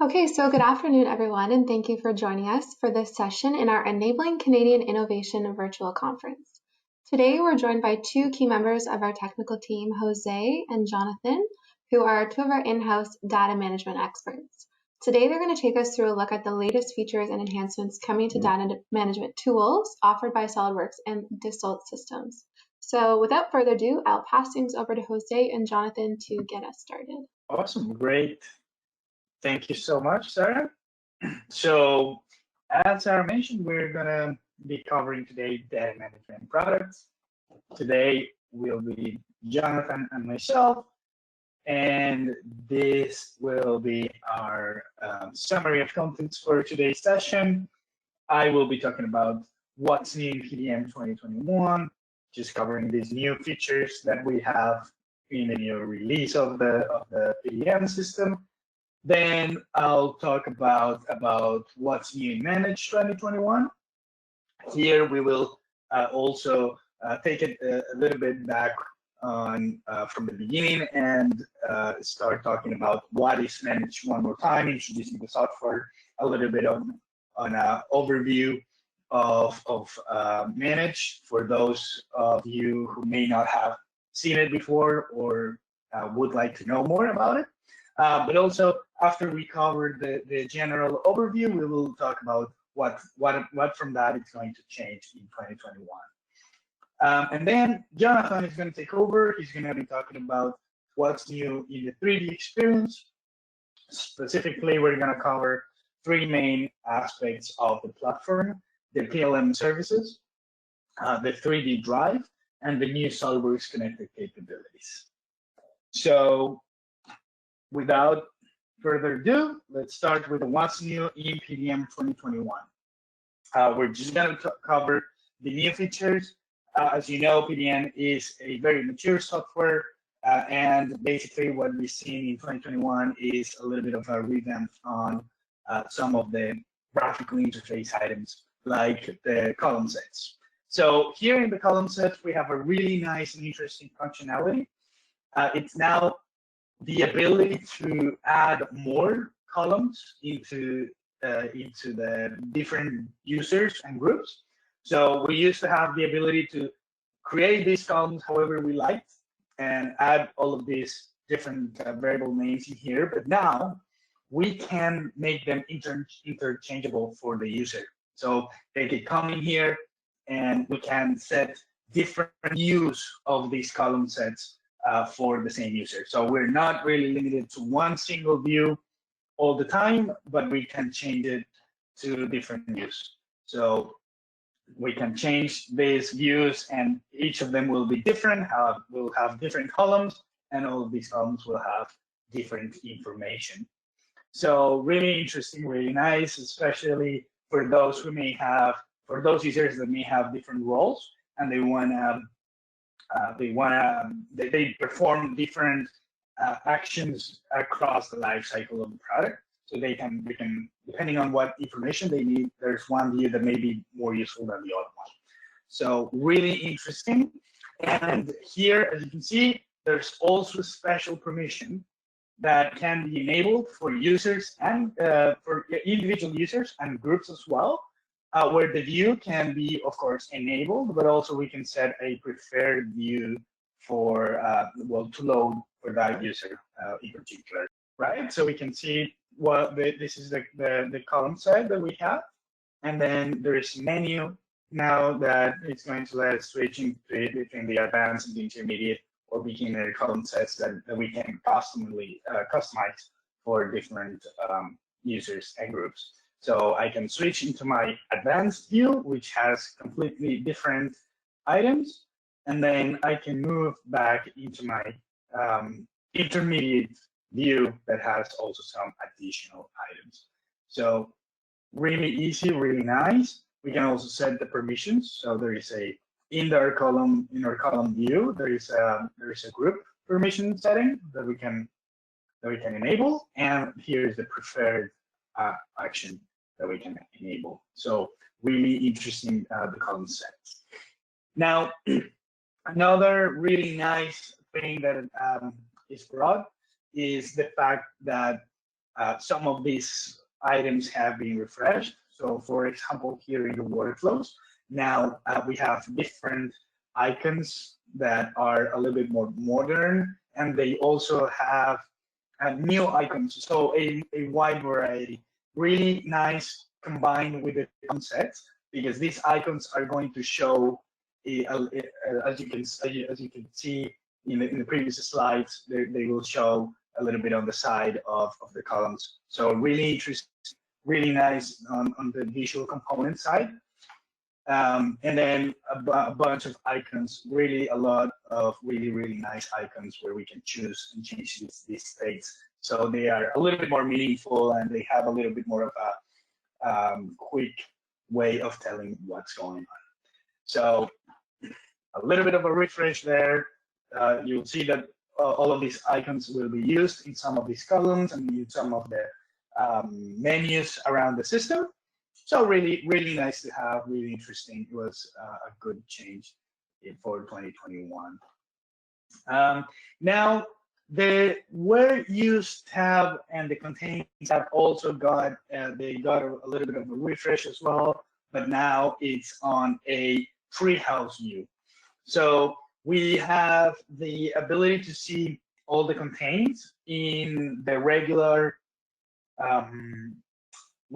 Okay, so good afternoon, everyone, and thank you for joining us for this session in our Enabling Canadian Innovation virtual conference. Today, we're joined by two key members of our technical team, Jose and Jonathan, who are two of our in-house data management experts. Today, they're going to take us through a look at the latest features and enhancements coming to data management tools offered by SOLIDWORKS and Dassault Systems. So without further ado, I'll pass things over to Jose and Jonathan to get us started. Awesome, great. Thank you so much, Sarah. So, as Sarah mentioned, we're gonna be covering today data management products. Today will be Jonathan and myself, and this will be our summary of contents for today's session. I will be talking about what's new in PDM 2021, just covering these new features that we have in the new release of the PDM system. Then I'll talk about what's new in Manage 2021. Here we will also take it a little bit back on from the beginning and start talking about what is Manage one more time, introducing the software, a little bit on an overview of Manage for those of you who may not have seen it before or would like to know more about it. But also, after we cover the general overview, we will talk about what from that is going to change in 2021. And then Jonathan is going to take over. He's going to be talking about what's new in the 3D experience. Specifically, we're going to cover three main aspects of the platform: the PLM services, the 3D drive, and the new SOLIDWORKS connected capabilities. So, without further ado, let's start with what's new in PDM 2021. We're just going to cover the new features. As you know, PDM is a very mature software, and basically what we've seen in 2021 is a little bit of a revamp on some of the graphical interface items, like the column sets. So here in the column sets, we have a really nice and interesting functionality. It's now the ability to add more columns into the different users and groups. So we used to have the ability to create these columns however we liked and add all of these different variable names in here, but now we can make them interchangeable for the user. So they can come in here and we can set different views of these column sets for the same user. So we're not really limited to one single view all the time, but we can change it to different views. So we can change these views and each of them will be different, will have different columns, and all of these columns will have different information. So really interesting, really nice, especially for those who may have, for those users that may have different roles and they want to they perform different actions across the life cycle of the product. So we can, depending on what information they need, there's one view that may be more useful than the other one. So really interesting. And here, as you can see, there's also special permission that can be enabled for users and for individual users and groups as well. Where the view can be, of course, enabled, but also we can set a preferred view for, well, to load for that user in particular, right? So we can see what this is the column set that we have, and then there is a menu now that it's going to let us switch between the advanced and the intermediate or beginner column sets that we can customize for different users and groups. So I can switch into my advanced view, which has completely different items, and then I can move back into my intermediate view that has also some additional items. So really easy, really nice. We can also set the permissions. So there is a in our column view, there is a group permission setting that we can enable, and here is the preferred action that we can enable. So really interesting the column sets. Now, another really nice thing that is brought is the fact that some of these items have been refreshed. So for example, here in the workflows, now we have different icons that are a little bit more modern, and they also have new icons. So a wide variety, really nice combined with the concepts, because these icons are going to show, as you can see in the previous slides, they will show a little bit on the side of the columns. So really interesting, really nice on the visual component side. And then a bunch of icons, really a lot of really nice icons where we can choose and change these states. So they are a little bit more meaningful, and they have a little bit more of a quick way of telling what's going on. So a little bit of a refresh there. You'll see that all of these icons will be used in some of these columns and in some of the menus around the system. So really nice to have, really interesting. It was a good change for 2021. Now, the where use tab and the contains tab also got, they got a little bit of a refresh as well, but now it's on a treehouse view. So we have the ability to see all the contains in the regular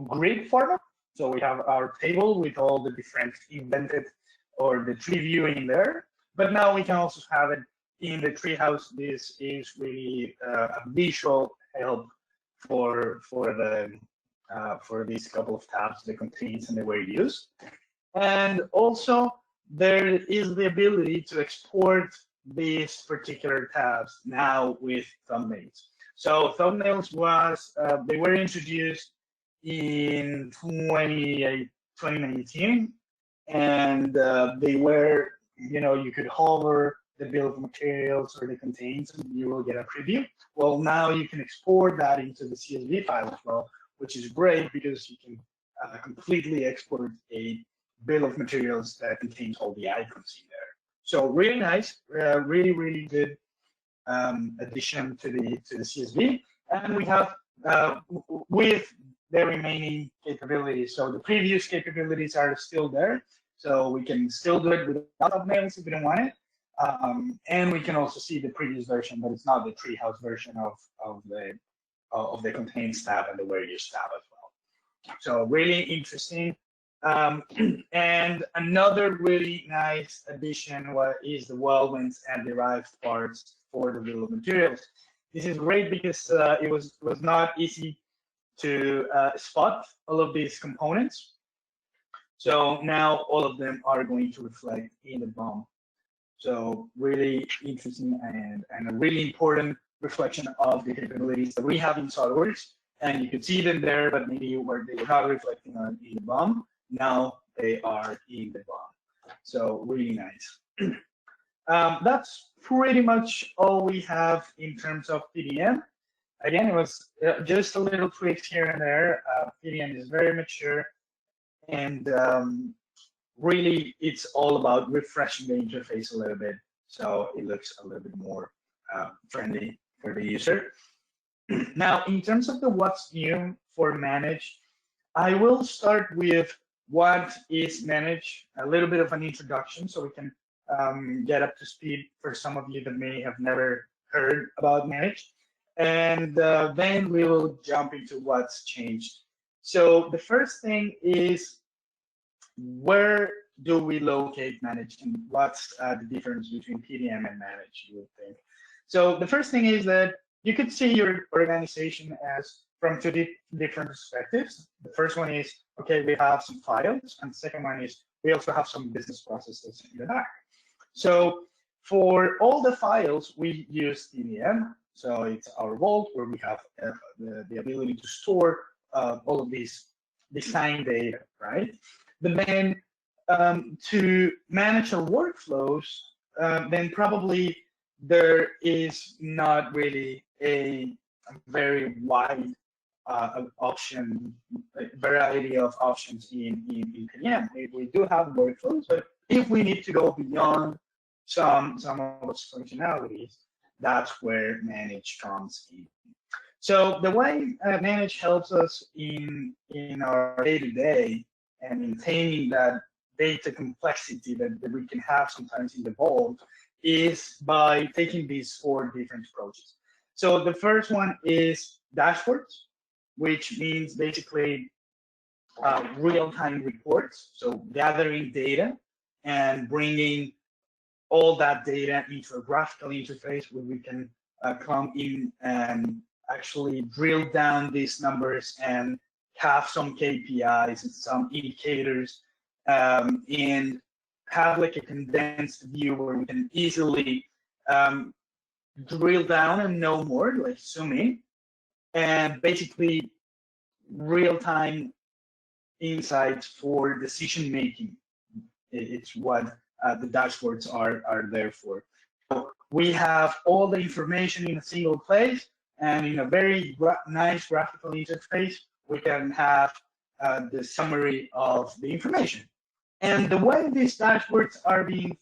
grid format. So we have our table with all the different indented or the tree view in there, but now we can also have it in the treehouse. This is really a visual help for these couple of tabs, the contains and the where used. And also there is the ability to export these particular tabs now with thumbnails. So thumbnails was, they were introduced in 2019, and they were, you could hover the bill of materials or the contains and you will get a preview. Well, now you can export that into the CSV file as well, which is great because you can completely export a bill of materials that contains all the icons in there. So really nice, really good addition to the CSV, and we have with the remaining capabilities. So the previous capabilities are still there, so we can still do it without thumbnails if we don't want it, and we can also see the previous version, but it's not the treehouse version of the contains tab and the where use tab as well. So really interesting. And another really nice addition is the weldments and derived parts for the bill of materials. This is great because it was not easy to spot all of these components. So now all of them are going to reflect in the BOM. So really interesting and a really important reflection of the capabilities that we have in SOLIDWORKS. And you can see them there, but maybe where they were not reflecting on in the BOM. Now they are in the BOM. So really nice. That's pretty much all we have in terms of PDM. Again, it was just a little tweaks here and there. PDM is very mature, and really it's all about refreshing the interface a little bit so it looks a little bit more friendly for the user. Now, in terms of the what's new for Manage, I will start with what is Manage, a little bit of an introduction so we can get up to speed for some of you that may have never heard about Manage. And then we will jump into what's changed. So the first thing is, where do we locate Manage and what's the difference between PDM and Manage, you would think? So the first thing is that you could see your organization as from two different perspectives. The first one is, okay, we have some files, and the second one is we also have some business processes in the back. So for all the files, we use PDM. So it's our vault where we have the ability to store all of these design data, right? But then to manage our workflows, then probably there is not really a very wide variety of options in PDM. We do have workflows, but if we need to go beyond some of those functionalities, that's where Manage comes in. So the way Manage helps us in our day-to-day and maintaining that data complexity that we can have sometimes in the vault is by taking these 4 different approaches. So the first one is dashboards, which means basically real-time reports. So gathering data and bringing all that data into a graphical interface where we can come in and actually drill down these numbers and have some KPIs and some indicators, and have like a condensed view where we can easily drill down and know more, like zoom in, and basically real-time insights for decision making. It's what the dashboards are there for. So we have all the information in a single place, and in a very nice graphical interface, we can have the summary of the information. And the way these dashboards are being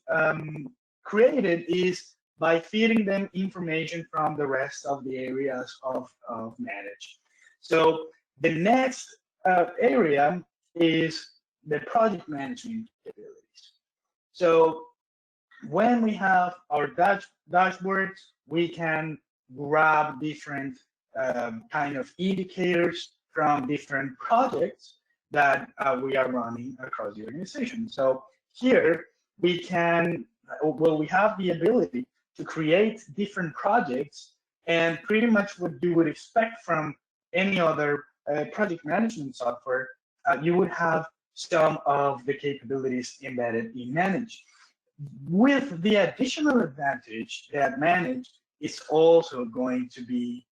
created is by feeding them information from the rest of the areas of Manage. So the next area is the project management capabilities. So when we have our dashboards, we can grab different kind of indicators from different projects that we are running across the organization. So here we can, well, we have the ability to create different projects, and pretty much what you would expect from any other project management software, you would have some of the capabilities embedded in Manage, with the additional advantage that Manage is also going to be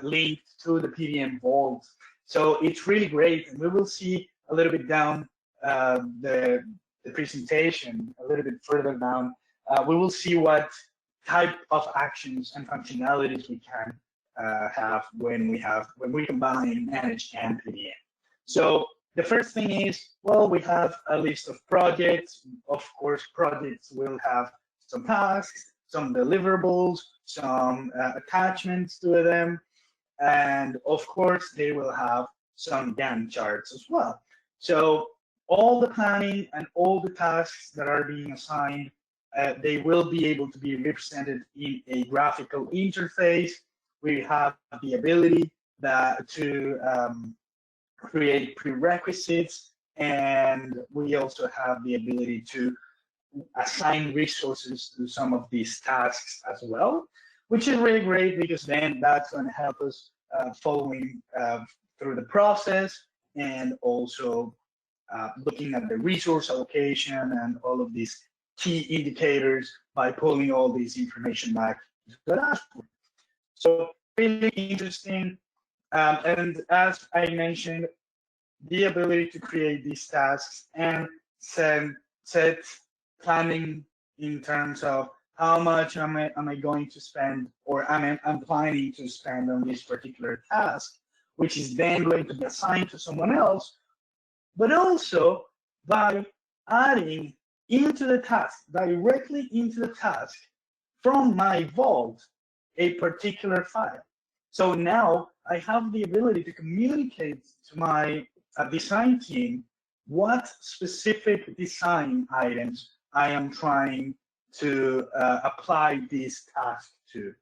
linked to the PDM Vault. So it's really great, and we will see a little bit down the presentation, a little bit further down. We will see what type of actions and functionalities we can have when we combine Manage and PDM. So the first thing is, well, we have a list of projects. Of course, projects will have some tasks, some deliverables, some attachments to them, and of course, they will have some Gantt charts as well. So all the planning and all the tasks that are being assigned, they will be able to be represented in a graphical interface. We have the ability to create prerequisites, and we also have the ability to assign resources to some of these tasks as well, which is really great, because then that's going to help us following through the process, and also looking at the resource allocation and all of these key indicators by pulling all this information back to the dashboard. So really interesting. And as I mentioned, the ability to create these tasks and set planning in terms of how much am I going to spend, or I'm planning to spend on this particular task, which is then going to be assigned to someone else, but also by adding into the task, directly into the task from my vault, a particular file. So now I have the ability to communicate to my design team what specific design items I am trying to apply this task to.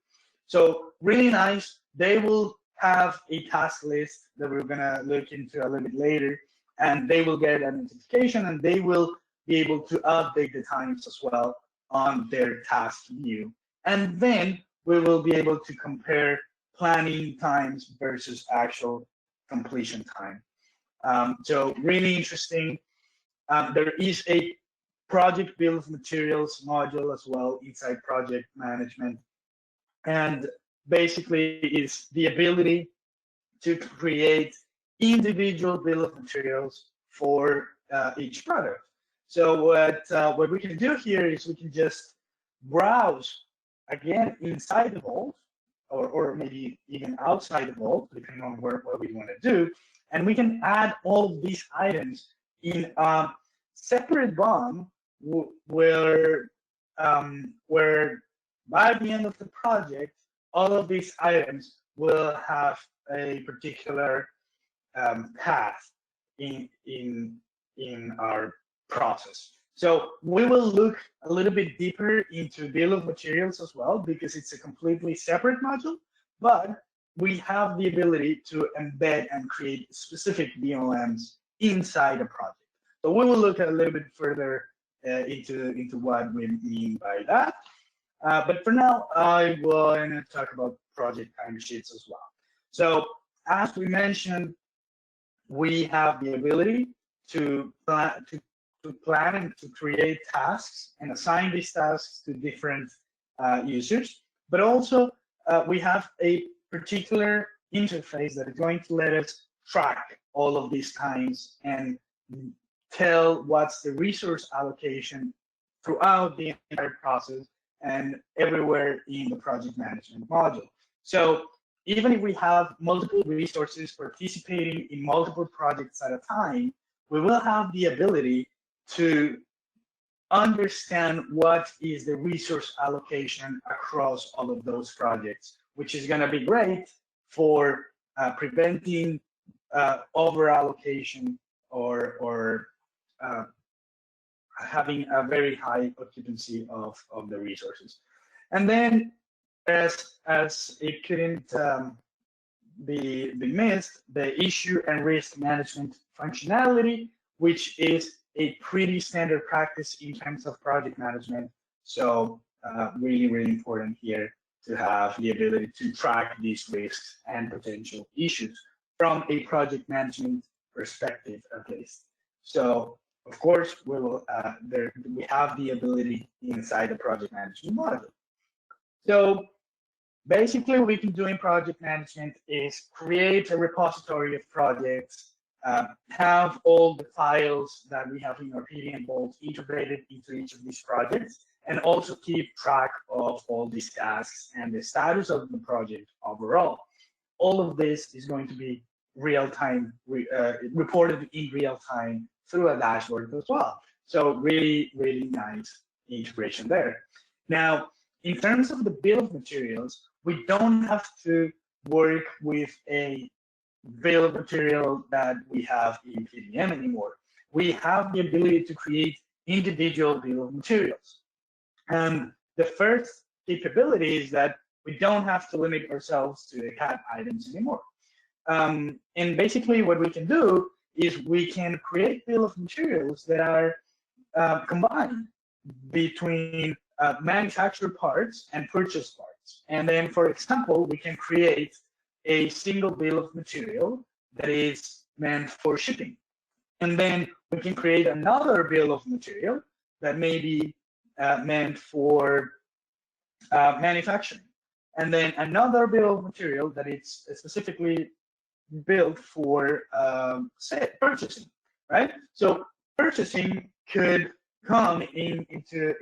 So really nice. They will have a task list that we're gonna look into a little bit later, and they will get a notification, and they will be able to update the times as well on their task view. And then we will be able to compare planning times versus actual completion time. So really interesting. There is a project bill of materials module as well inside project management. And basically it's the ability to create individual bill of materials for each product. So what we can do here is we can just browse again inside the vault, or maybe even outside the vault, depending on what we want to do. And we can add all of these items in a separate BOM where by the end of the project, all of these items will have a particular path in our process. So we will look a little bit deeper into bill of materials as well, because it's a completely separate module, but we have the ability to embed and create specific BOMs inside a project. So we will look a little bit further into what we mean by that. But for now, I want to talk about project timesheets as well. So as we mentioned, we have the ability to plan and to create tasks and assign these tasks to different users, but also we have a particular interface that is going to let us track all of these times and tell what's the resource allocation throughout the entire process and everywhere in the project management module. So even if we have multiple resources participating in multiple projects at a time, we will have the ability to understand what is the resource allocation across all of those projects, which is going to be great for preventing over allocation or having a very high occupancy of the resources. And then as it couldn't be missed, the issue and risk management functionality, which is a pretty standard practice in terms of project management. So really, really important here to have the ability to track these risks and potential issues from a project management perspective, at least. So of course, we will we have the ability inside the project management module. So basically, what we can do in project management is create a repository of projects, have all the files that we have in our PDM vault integrated into each of these projects, and also keep track of all these tasks and the status of the project overall. All of this is going to be real-time, reported in real time through a dashboard as well. So really, really nice integration there. Now, in terms of the bill of materials, we don't have to work with a bill of material that we have in PDM anymore. We have the ability to create individual bill of materials. And the first capability is that we don't have to limit ourselves to the CAD items anymore. And basically what we can do is we can create bill of materials that are combined between manufactured parts and purchased parts. And then, for example, we can create a single bill of material that is meant for shipping. And then we can create another bill of material that may be meant for manufacturing. And then another bill of material that is specifically built for purchasing, right? So purchasing could come into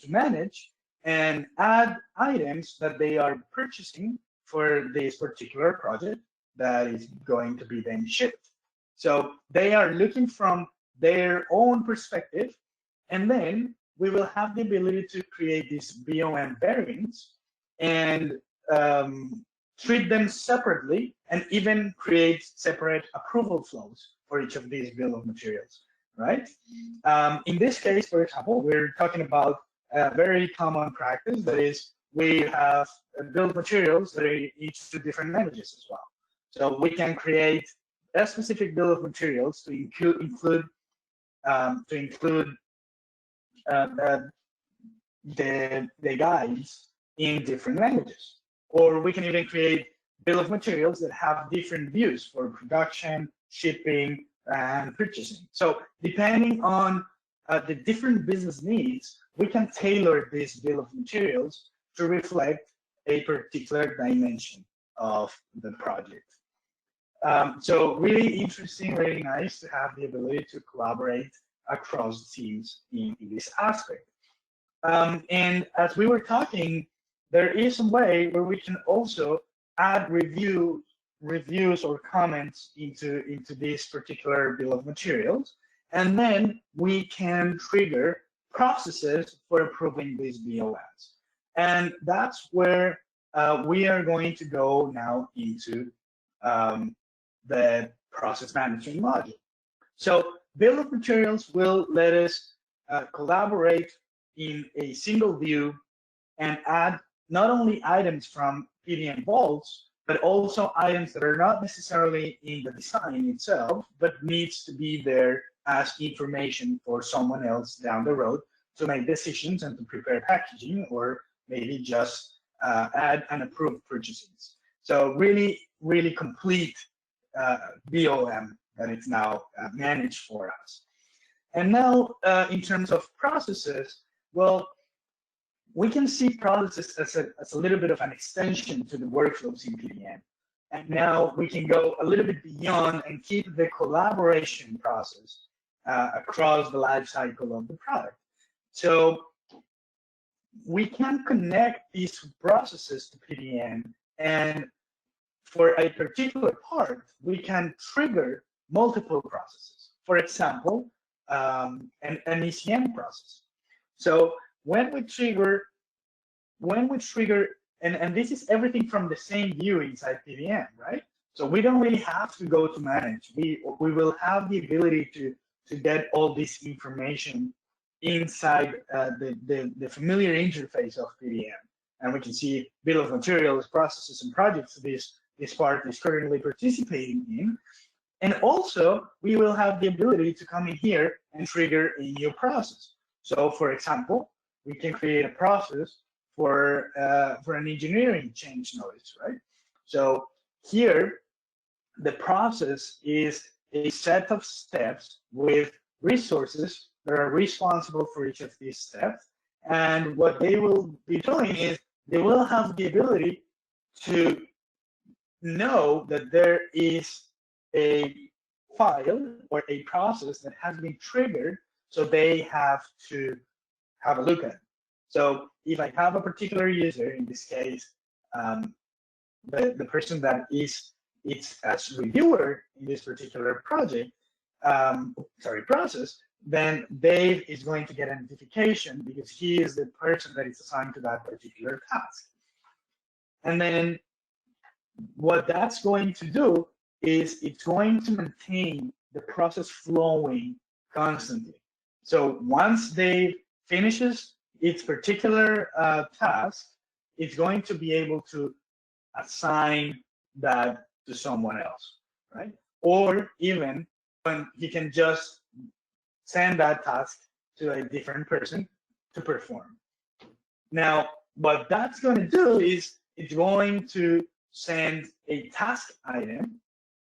Manage and add items that they are purchasing for this particular project that is going to be then shipped. So they are looking from their own perspective, and then we will have the ability to create these BOM variants and treat them separately, and even create separate approval flows for each of these bill of materials, right? In this case, for example, we're talking about a very common practice, that is, we have bill of materials that are each to different languages as well. So we can create a specific bill of materials to include the guides in different languages. Or we can even create bill of materials that have different views for production, shipping, and purchasing. So depending on the different business needs, we can tailor this bill of materials to reflect a particular dimension of the project. So really interesting, really nice to have the ability to collaborate across teams in this aspect. And as we were talking, there is a way where we can also add reviews or comments into this particular bill of materials, and then we can trigger processes for approving these BOMs. And that's where we are going to go now into the process management module. So bill of materials will let us collaborate in a single view and add not only items from PDM vaults, but also items that are not necessarily in the design itself, but needs to be there as information for someone else down the road to make decisions and to prepare packaging, or maybe just add and approve purchases. So really, really complete BOM that is now managed for us. And now in terms of processes, well, we can see processes as a little bit of an extension to the workflows in PDM. And now we can go a little bit beyond and keep the collaboration process across the life cycle of the product. So we can connect these processes to PDM, and for a particular part, we can trigger multiple processes. For example, an ECM process. So when we trigger, and this is everything from the same view inside PDM, right? So we don't really have to go to manage. We will have the ability to get all this information inside the familiar interface of PDM, and we can see bill of materials, processes, and projects this part is currently participating in. And also, we will have the ability to come in here and trigger a new process. So, for example, we can create a process for an engineering change notice, right? So here, the process is a set of steps with resources that are responsible for each of these steps. And what they will be doing is they will have the ability to know that there is a file or a process that has been triggered, so they have to have a look at it. So if I have a particular user, in this case, the person that is as reviewer in this particular project, process, then Dave is going to get a notification because he is the person that is assigned to that particular task. And then what that's going to do is it's going to maintain the process flowing constantly. So once Dave finishes its particular task, it's going to be able to assign that to someone else, right? Or even when he can just send that task to a different person to perform. Now, what that's going to do is it's going to send a task item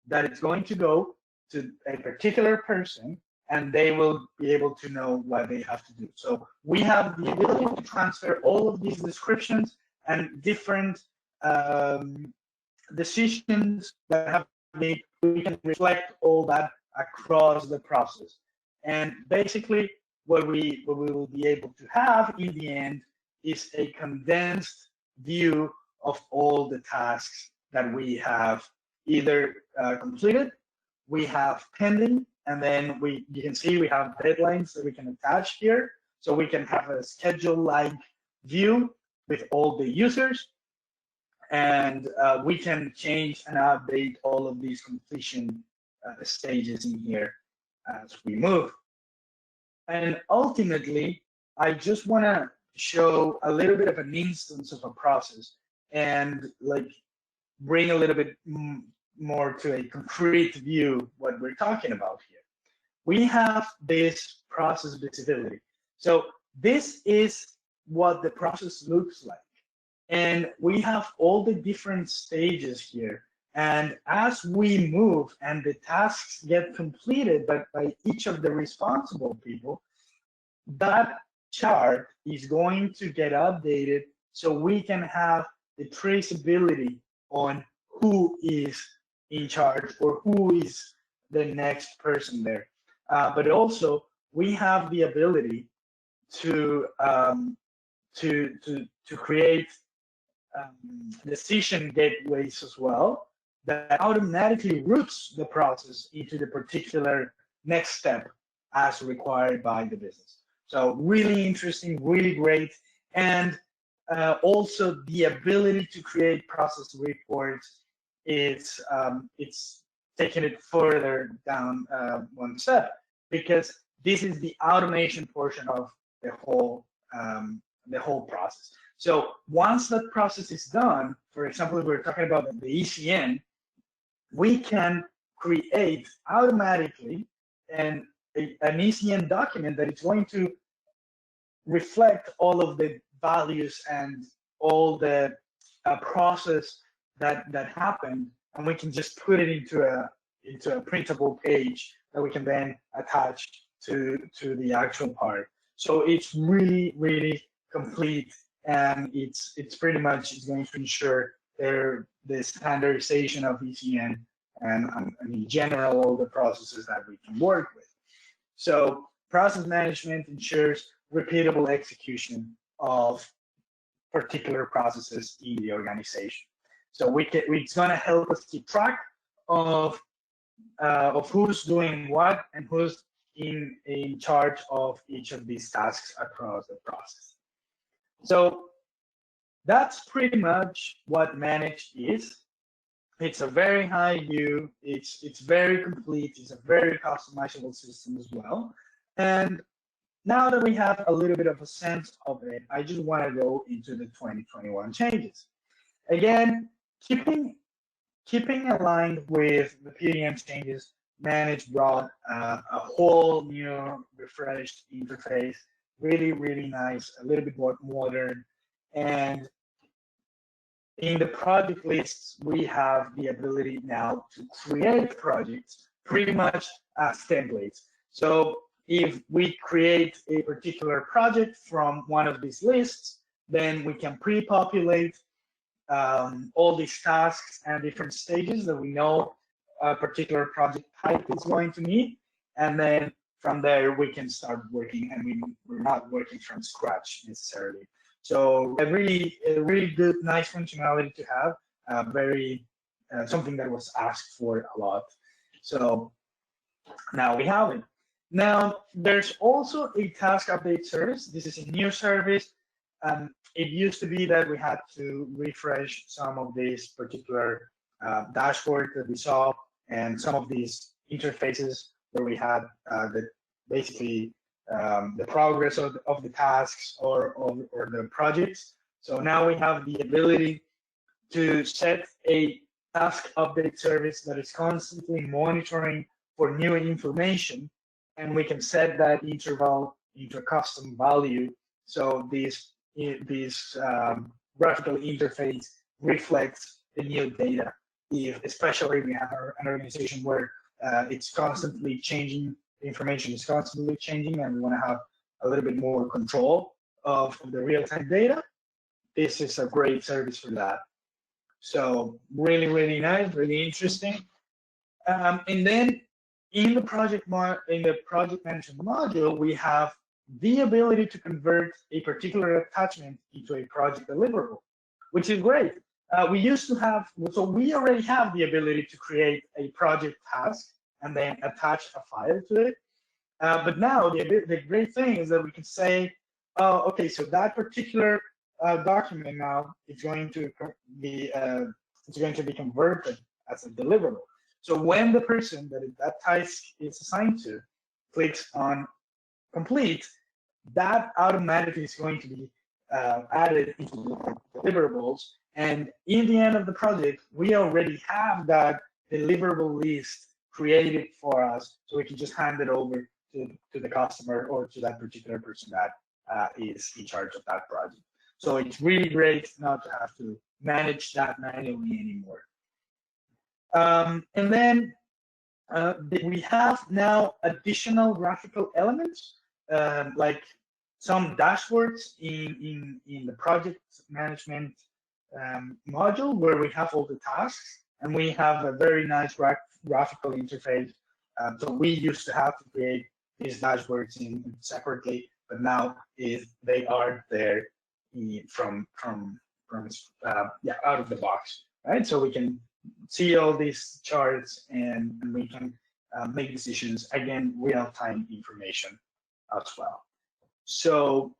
that it's going to go to a particular person, and they will be able to know what they have to do. So we have the ability to transfer all of these descriptions and different decisions that have been made. We can reflect all that across the process. And basically, what we will be able to have in the end is a condensed view of all the tasks that we have either completed, we have pending, and then you can see we have deadlines that we can attach here. So we can have a schedule-like view with all the users, and we can change and update all of these completion stages in here as we move. And ultimately, I just want to show a little bit of an instance of a process and like bring a little bit more to a concrete view what we're talking about here. We have this process visibility. So this is what the process looks like. And we have all the different stages here. And as we move and the tasks get completed by each of the responsible people, that chart is going to get updated so we can have the traceability on who is in charge or who is the next person there. But also we have the ability to create decision gateways as well that automatically routes the process into the particular next step as required by the business. So really interesting, really great. And Also, the ability to create process reports it's taking it further down one step, because this is the automation portion of the whole process. So once that process is done, for example, if we're talking about the ECN, we can create automatically an ECN document that is going to reflect all of the values and all the process that happened, and we can just put it into a printable page that we can then attach to the actual part. So it's really complete, and it's pretty much going to ensure the standardization of ECN and in general all the processes that we can work with. So process management ensures repeatable execution of particular processes in the organization. So it's going to help us keep track of who's doing what and who's in charge of each of these tasks across the process. So that's pretty much what Managed is. It's a very high view. It's very complete. It's a very customizable system as well. And now that we have a little bit of a sense of it, I just want to go into the 2021 changes. Again, keeping aligned with the PDM changes, Managed brought a whole new refreshed interface, really nice, a little bit more modern. And in the project lists, we have the ability now to create projects pretty much as templates. So if we create a particular project from one of these lists, then we can pre-populate all these tasks and different stages that we know a particular project type is going to need. And then from there, we can start working, and we're not working from scratch necessarily. So a really good, nice functionality to have, something that was asked for a lot. So now we have it. Now, there's also a task update service. This is a new service. It used to be that we had to refresh some of these particular dashboards that we saw, and some of these interfaces where we had basically the progress of the tasks or the projects. So now we have the ability to set a task update service that is constantly monitoring for new information, and we can set that interval into a custom value. So this graphical interface reflects the new data. Especially we have an organization where it's constantly changing, information is constantly changing, and we want to have a little bit more control of the real-time data, this is a great service for that. So really nice, really interesting. And then in the project management module, we have the ability to convert a particular attachment into a project deliverable, which is great. We used to have, so we already have the ability to create a project task and then attach a file to it. But now the great thing is that we can say, oh, okay, so that particular document now is going to be converted as a deliverable. So when the person that task is assigned to clicks on complete, that automatically is going to be added into the deliverables. And in the end of the project, we already have that deliverable list created for us, so we can just hand it over to the customer or to that particular person that is in charge of that project. So it's really great not to have to manage that manually anymore. And then we have now additional graphical elements, like some dashboards in the project management module, where we have all the tasks, and we have a very nice graphical interface. So we used to have to create these dashboards separately, but now they are there from out of the box, right? So we can see all these charts, and we can make decisions, again, real-time information as well. So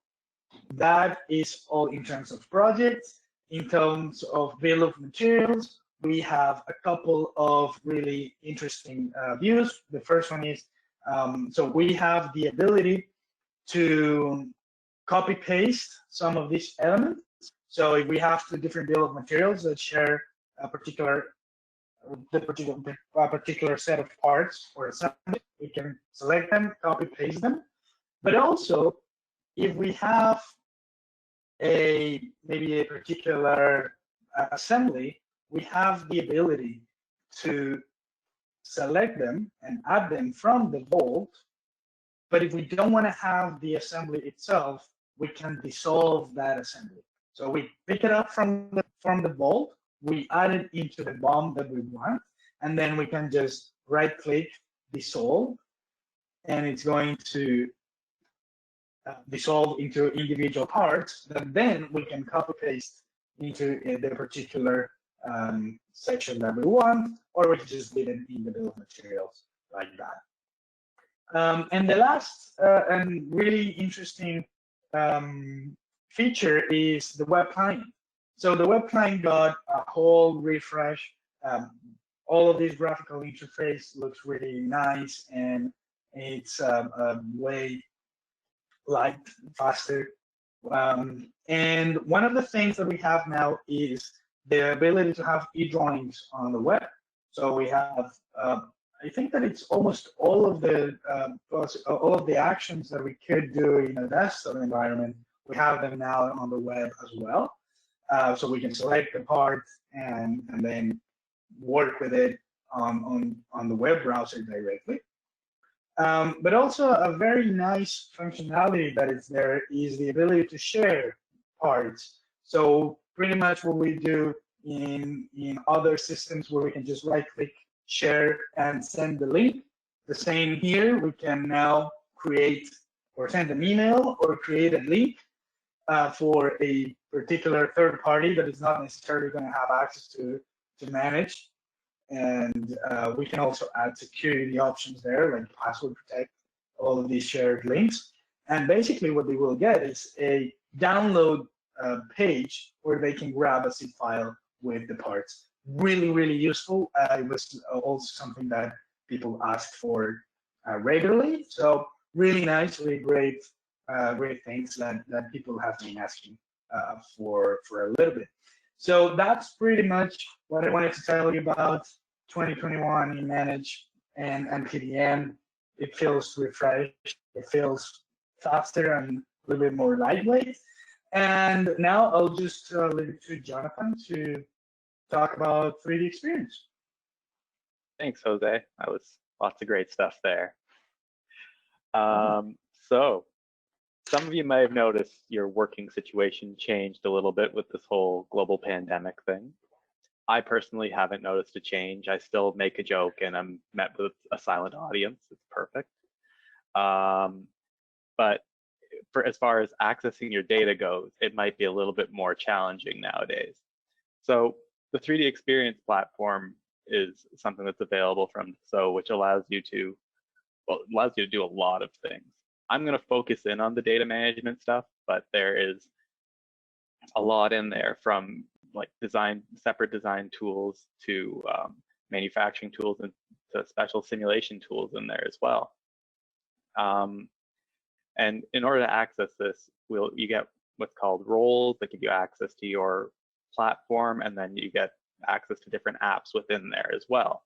That is all in terms of projects. In terms of bill of materials, we have a couple of really interesting views. The first one is, so we have the ability to copy paste some of these elements. So if we have two different bill of materials that share a particular set of parts or assembly, we can select them, copy paste them. But also, if we have maybe a particular assembly, we have the ability to select them and add them from the vault. But if we don't want to have the assembly itself, we can dissolve that assembly. So we pick it up from the vault, we add it into the BOM that we want, and then we can just right-click dissolve, and it's going to dissolve into individual parts that then we can copy paste into the particular section that we want, or we can just leave it in the bill of materials like that. And the last and really interesting feature is the web client. So the web client got a whole refresh. All of this graphical interface looks really nice, and it's way light, faster. And one of the things that we have now is the ability to have e-drawings on the web. So we have, I think that it's almost all of the actions that we could do in a desktop environment, we have them now on the web as well. So we can select the part and then work with it on the web browser directly. But also a very nice functionality that is there is the ability to share parts. So pretty much what we do in other systems where we can just right-click, share, and send the link. The same here, we can now create or send an email or create a link for a particular third party that is not necessarily going to have access to manage. And we can also add security options there, like password protect, all of these shared links. And basically what they will get is a download page where they can grab a zip file with the parts. Really, really useful. It was also something that people asked for regularly. So really nice, really great, great things that people have been asking for a little bit. So that's pretty much what I wanted to tell you about 2021 in Manage and PDM. It feels refreshed, it feels faster and a little bit more lightweight. And now I'll just leave it to Jonathan to talk about 3D experience. Thanks, Jose. That was lots of great stuff there. So some of you may have noticed your working situation changed a little bit with this whole global pandemic thing. I personally haven't noticed a change. I still make a joke and I'm met with a silent audience. It's perfect. But as far as accessing your data goes, it might be a little bit more challenging nowadays. So the 3D Experience platform is something that's available from SO, which allows you to do a lot of things. I'm going to focus in on the data management stuff, but there is a lot in there, from like separate design tools to manufacturing tools and to special simulation tools in there as well. And in order to access this, you get what's called roles that give you access to your platform, and then you get access to different apps within there as well.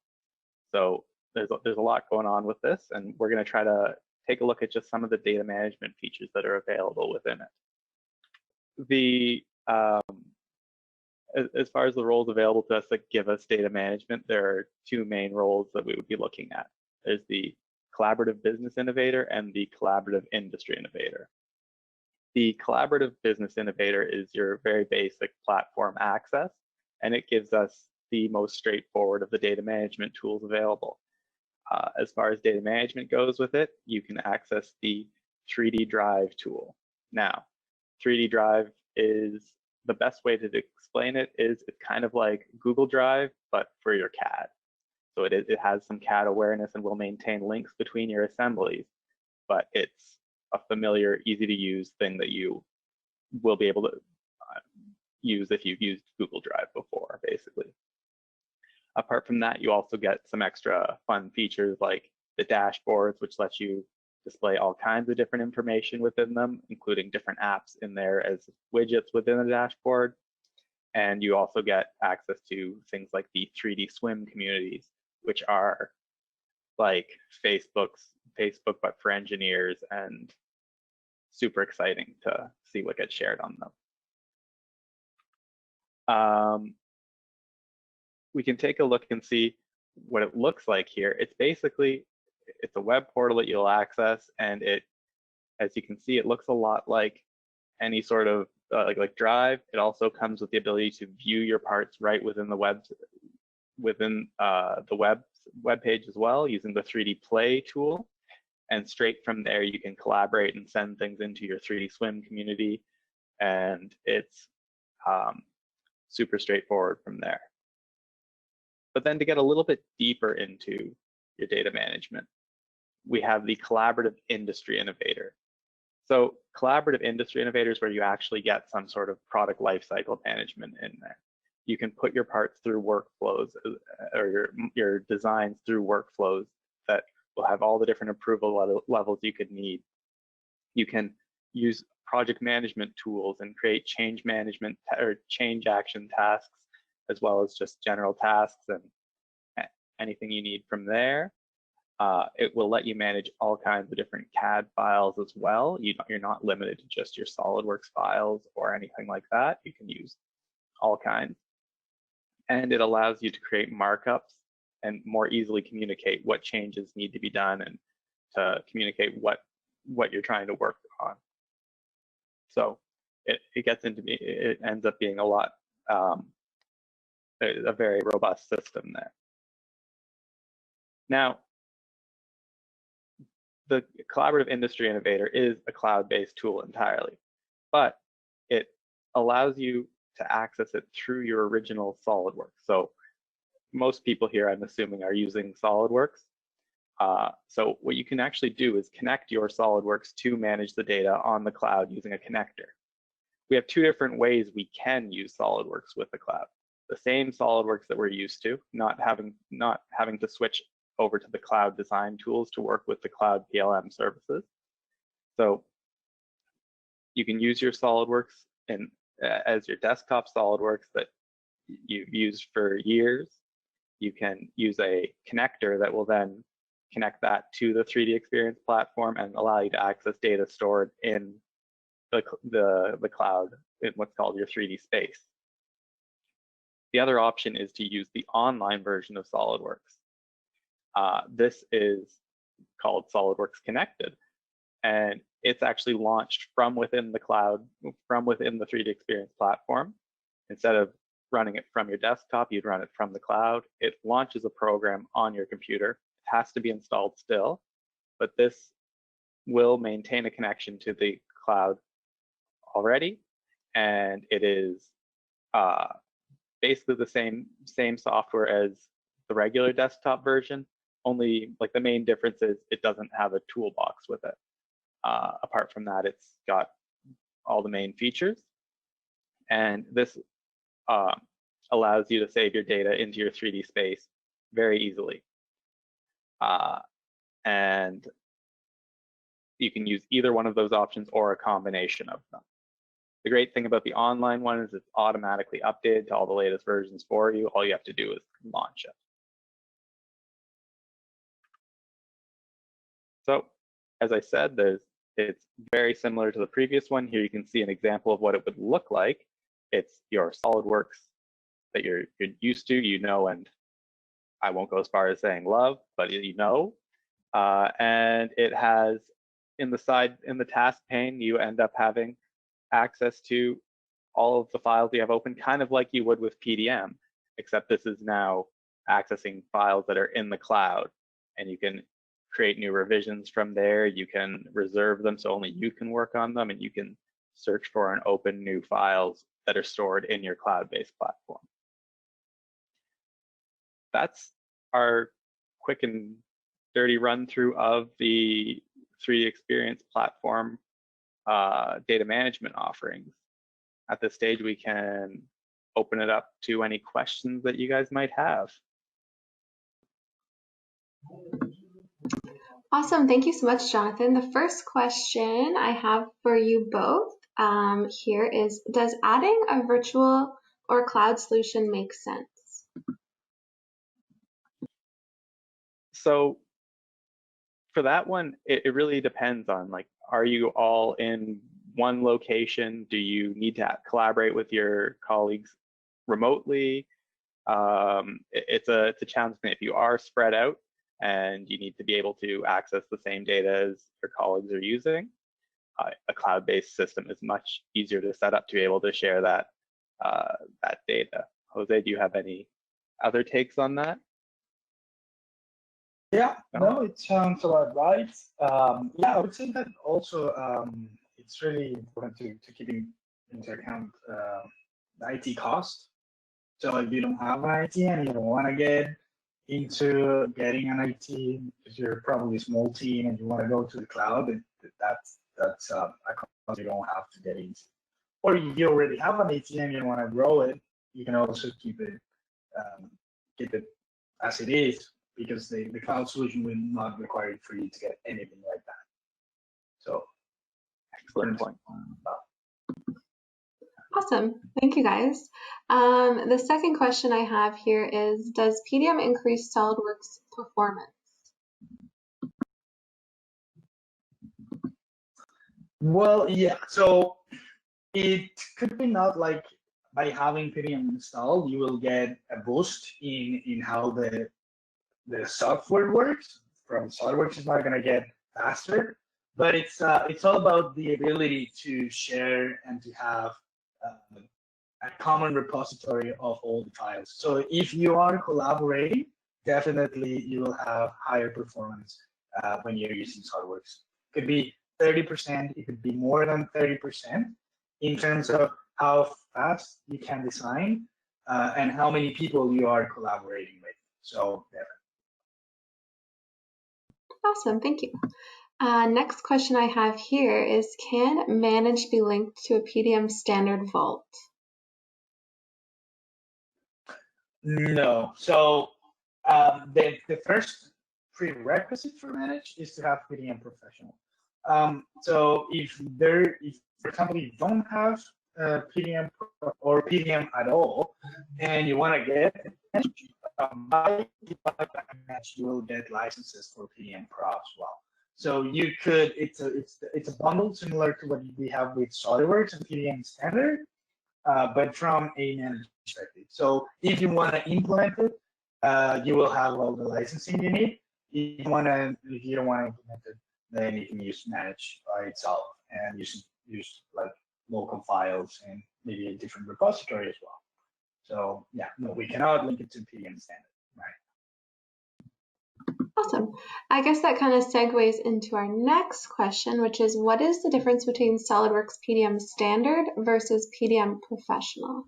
So there's a lot going on with this, and we're going to try to take a look at just some of the data management features that are available within it. As far as the roles available to us that give us data management, there are two main roles that we would be looking at. There's the Collaborative Business Innovator and the Collaborative Industry Innovator. The Collaborative Business Innovator is your very basic platform access, and it gives us the most straightforward of the data management tools available. As far as data management goes with it, you can access the 3D Drive tool. Now, 3D Drive is the best way to explain it is it's kind of like Google Drive, but for your CAD. So it has some CAD awareness and will maintain links between your assemblies, but it's a familiar, easy to use thing that you will be able to use if you've used Google Drive before, basically. Apart from that, you also get some extra fun features like the dashboards, which lets you display all kinds of different information within them, including different apps in there as widgets within the dashboard. And you also get access to things like the 3D swim communities, which are like Facebook but for engineers, and super exciting to see what gets shared on them. We can take a look and see what it looks like here. It's a web portal that you'll access, and as you can see, it looks a lot like any sort of like Drive. It also comes with the ability to view your parts right within the web page as well, using the 3D Play tool. And straight from there, you can collaborate and send things into your 3D Swim community, and it's super straightforward from there. But then to get a little bit deeper into your data management, we have the Collaborative Industry Innovator. So Collaborative Industry Innovator is where you actually get some sort of product lifecycle management in there. You can put your parts through workflows, or your designs through workflows that will have all the different approval levels you could need. You can use project management tools and create change management or change action tasks, as well as just general tasks and anything you need from there. It will let you manage all kinds of different CAD files as well. You're not limited to just your SOLIDWORKS files or anything like that. You can use all kinds. And it allows you to create markups and more easily communicate what changes need to be done, and to communicate what you're trying to work on. So it ends up being a very robust system there. Now, the Collaborative Industry Innovator is a cloud-based tool entirely, but it allows you to access it through your original SOLIDWORKS. So most people here, I'm assuming, are using SOLIDWORKS. So what you can actually do is connect your SOLIDWORKS to manage the data on the cloud using a connector. We have two different ways we can use SOLIDWORKS with the cloud. The same SOLIDWORKS that we're used to, not having to switch over to the cloud design tools to work with the cloud PLM services. So you can use your SOLIDWORKS as your desktop SOLIDWORKS that you've used for years. You can use a connector that will then connect that to the 3D Experience platform and allow you to access data stored in the cloud in what's called your 3D space. The other option is to use the online version of SOLIDWORKS. This is called SOLIDWORKS Connected, and it's actually launched from within the cloud, from within the 3D Experience platform. Instead of running it from your desktop, you'd run it from the cloud. It launches a program on your computer. It has to be installed still, but this will maintain a connection to the cloud already, and it is basically the same software as the regular desktop version, only like the main difference is it doesn't have a toolbox with it. Apart from that, it's got all the main features, and this allows you to save your data into your 3D space very easily. And you can use either one of those options or a combination of them. The great thing about the online one is it's automatically updated to all the latest versions for you. All you have to do is launch it. So, as I said, it's very similar to the previous one. Here you can see an example of what it would look like. It's your SOLIDWORKS that you're used to, you know, and I won't go as far as saying love, but you know. And it has in the task pane, you end up having access to all of the files you have open, kind of like you would with PDM, except this is now accessing files that are in the cloud, and you can create new revisions from there. You can reserve them so only you can work on them, and you can search for and open new files that are stored in your cloud-based platform. That's our quick and dirty run through of the 3D Experience platform data management offerings. At this stage, we can open it up to any questions that you guys might have. Awesome. Thank you so much, Jonathan. The first question I have for you both here is, does adding a virtual or cloud solution make sense? So for that one, it really depends on, like, are you all in one location? Do you need to collaborate with your colleagues remotely? It's a challenge thing. If you are spread out and you need to be able to access the same data as your colleagues are using, a cloud-based system is much easier to set up to be able to share that data. Jose, do you have any other takes on that? Yeah, no, it sounds a lot right. Yeah, I would say that also it's really important to keep into account the IT cost. So if you don't have an IT and you don't want to get into getting an IT, because you're probably a small team and you want to go to the cloud, that's a cost you don't have to get into. Or you already have an IT and you want to grow it, you can also keep it as it is, because the cloud solution will not require for you to get anything like that. So, excellent point. Awesome. Thank you, guys. The second question I have here is, does PDM increase SOLIDWORks performance? Well, yeah. So it could be not like by having PDM installed, you will get a boost in how the software works. From SOLIDWORks, it's not going to get faster, but it's all about the ability to share and to have a common repository of all the files. So if you are collaborating, definitely you will have higher performance when you're using SOLIDWORks. It could be 30%, it could be more than 30% in terms of how fast you can design and how many people you are collaborating with. So definitely. Awesome. Thank you. Next question I have here is, can Manage be linked to a PDM Standard vault? No. So the first prerequisite for Manage is to have PDM Professional. So if for example you don't have PDM or PDM at all, and you want to get by Manage, you will get licenses for PDM Pro as well. So you could, it's a bundle similar to what we have with SOLIDWORks and PDM Standard, but from a managed perspective. So if you want to implement it, you will have all the licensing you need. If you don't want to implement it, then you can use Manage by itself and use like local files and maybe a different repository as well. So yeah, no, we cannot link it to PDM Standard, right? Awesome. I guess that kind of segues into our next question, which is, what is the difference between SOLIDWORks PDM Standard versus PDM Professional?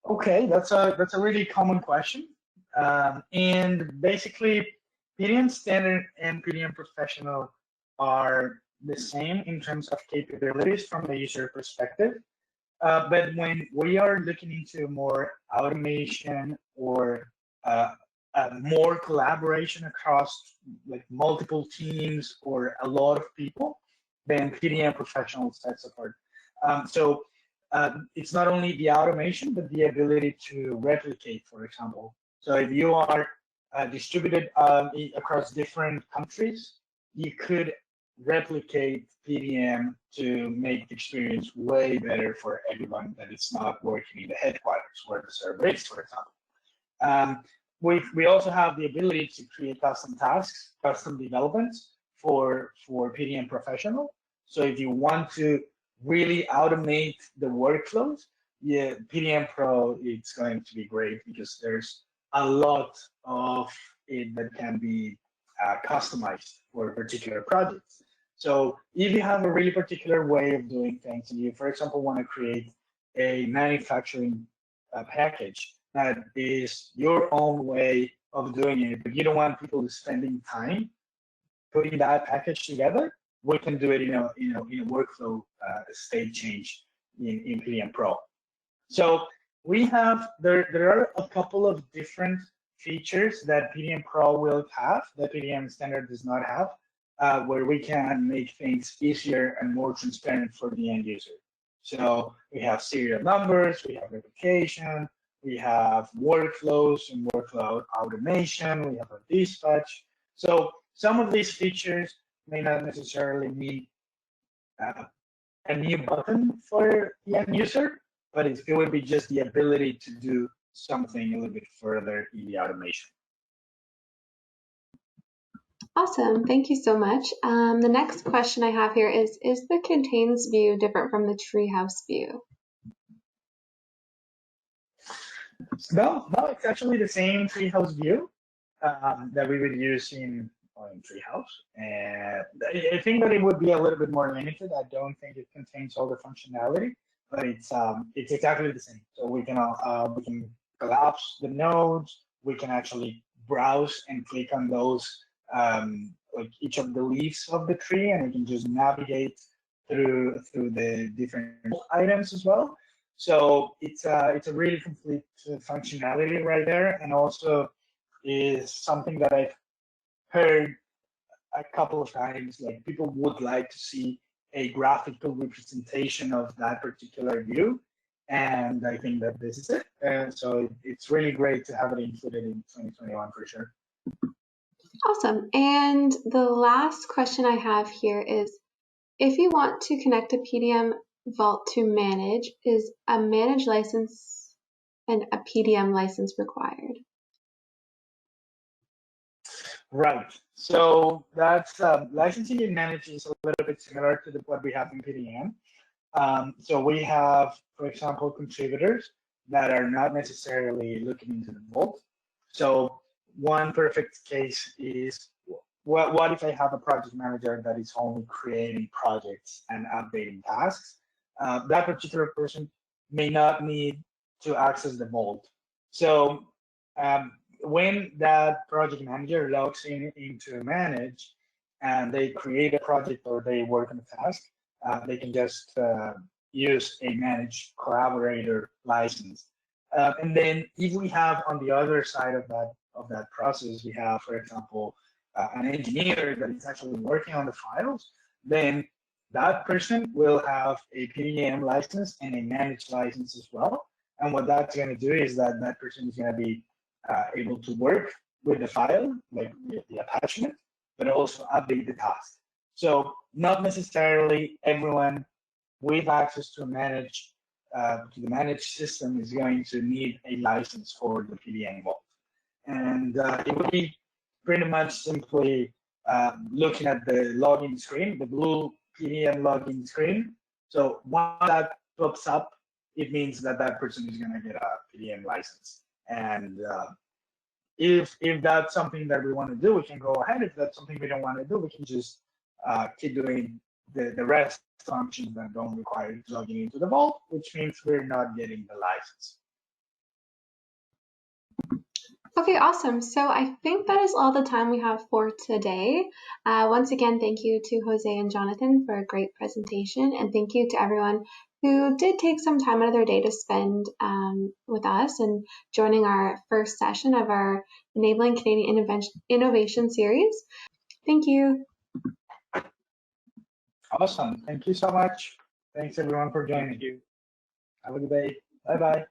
Okay, that's a really common question. And basically, PDM Standard and PDM Professional are the same in terms of capabilities from the user perspective. But when we are looking into more automation or more collaboration across like multiple teams or a lot of people, then PDM Professional sets apart. So it's not only the automation, but the ability to replicate, for example. So if you are distributed across different countries, you could replicate PDM to make the experience way better for everyone that it's not working in the headquarters where the server is, for example. We also have the ability to create custom tasks, custom developments for PDM Professional. So if you want to really automate the workflows, yeah, PDM Pro, it's going to be great because there's a lot of it that can be customized for particular projects. So if you have a really particular way of doing things, and you, for example, want to create a manufacturing package that is your own way of doing it, but you don't want people spending time putting that package together, we can do it in a workflow state change in PDM Pro. So we have there are a couple of different features that PDM Pro will have that PDM Standard does not have, where we can make things easier and more transparent for the end user. So we have serial numbers, we have replication, we have workflows and workflow automation, we have a dispatch. So some of these features may not necessarily need a new button for the end user, but it would be just the ability to do something a little bit further in the automation. Awesome, thank you so much. The next question I have here is the contains view different from the treehouse view? No, it's actually the same treehouse view that we would use in treehouse. And I think that it would be a little bit more limited. I don't think it contains all the functionality, but it's exactly the same. So we can collapse the nodes. We can actually browse and click on those, like each of the leaves of the tree, and we can just navigate through the different items as well. So it's a really complete functionality right there, and also is something that I've heard a couple of times. Like, people would like to see a graphical representation of that particular view, and I think that this is it. And so it's really great to have it included in 2021 for sure. Awesome. And the last question I have here is, if you want to connect a PDM Vault to Manage, is a Manage license and a PDM license required? Right. So that's licensing and Manage is a little bit similar to what we have in PDM. So we have, for example, contributors that are not necessarily looking into the Vault. So one perfect case is, what if I have a project manager that is only creating projects and updating tasks? That particular person may not need to access the Vault. So when that project manager logs into Manage and they create a project or they work on a task, they can just use a Manage collaborator license. And then if we have on the other side of that process, we have, for example, an engineer that is actually working on the files, then that person will have a PDM license and a Manage license as well. And what that's going to do is that person is going to be able to work with the file, like the attachment, but also update the task. So not necessarily everyone with access to the Manage system is going to need a license for the PDM Vault. And it would be pretty much simply looking at the login screen, the blue PDM login screen. So once that pops up, it means that person is going to get a PDM license. And if that's something that we want to do, we can go ahead. If that's something we don't want to do, we can just keep doing the rest functions that don't require logging into the Vault, which means we're not getting the license. Okay, awesome. So I think that is all the time we have for today. Once again, thank you to Jose and Jonathan for a great presentation, and thank you to everyone who did take some time out of their day to spend with us and joining our first session of our Enabling Canadian Innovation series. Thank you. Awesome. Thank you so much. Thanks everyone for joining. Thank you. Have a good day. Bye-bye.